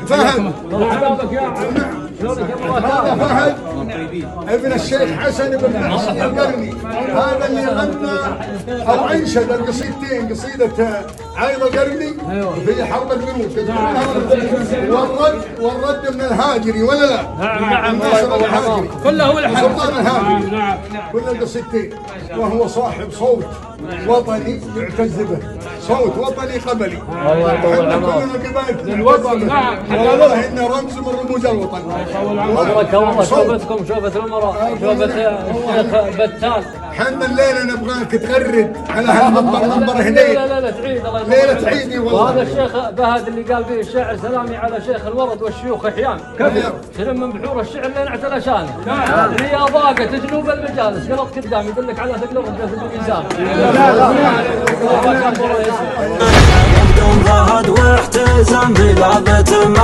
فهد هذا فهد ابن الشيخ حسن بن حسن القرني، هذا اللي غنى او انشد القصيدتين، قصيده عايض القرني في حرب الجنود، والرد من الهاجري ولا لا؟ نعم ناصر الهاجري كله هو الحق. سلطان الهاجري نعم كل القصيدتين، وهو صاحب صوت وطني يعتز به، صوت وطني قبلي. كلنا قبائل الوطن. نعم والله انه رمز من رموز الوطن. مبارك الله، شوفتكم شوفة الامراء، شوفة الشيخ بتال. حنا الليله نبغاك تغرد على هالمنبر، منبر هنا لا تعيد الله يبارك. ليله عيدي والله. وهذا الشيخ بهد اللي قال فيه الشاعر سلامي على شيخ الورد والشيوخ احيان، شرم من بحور الشعر لين اعتلى شانه. هي ضاقت جنوب المجالس، قلط قدام يدلك على ثقل الرجال في الميزان. بدون ضهد واحتزام بلعبة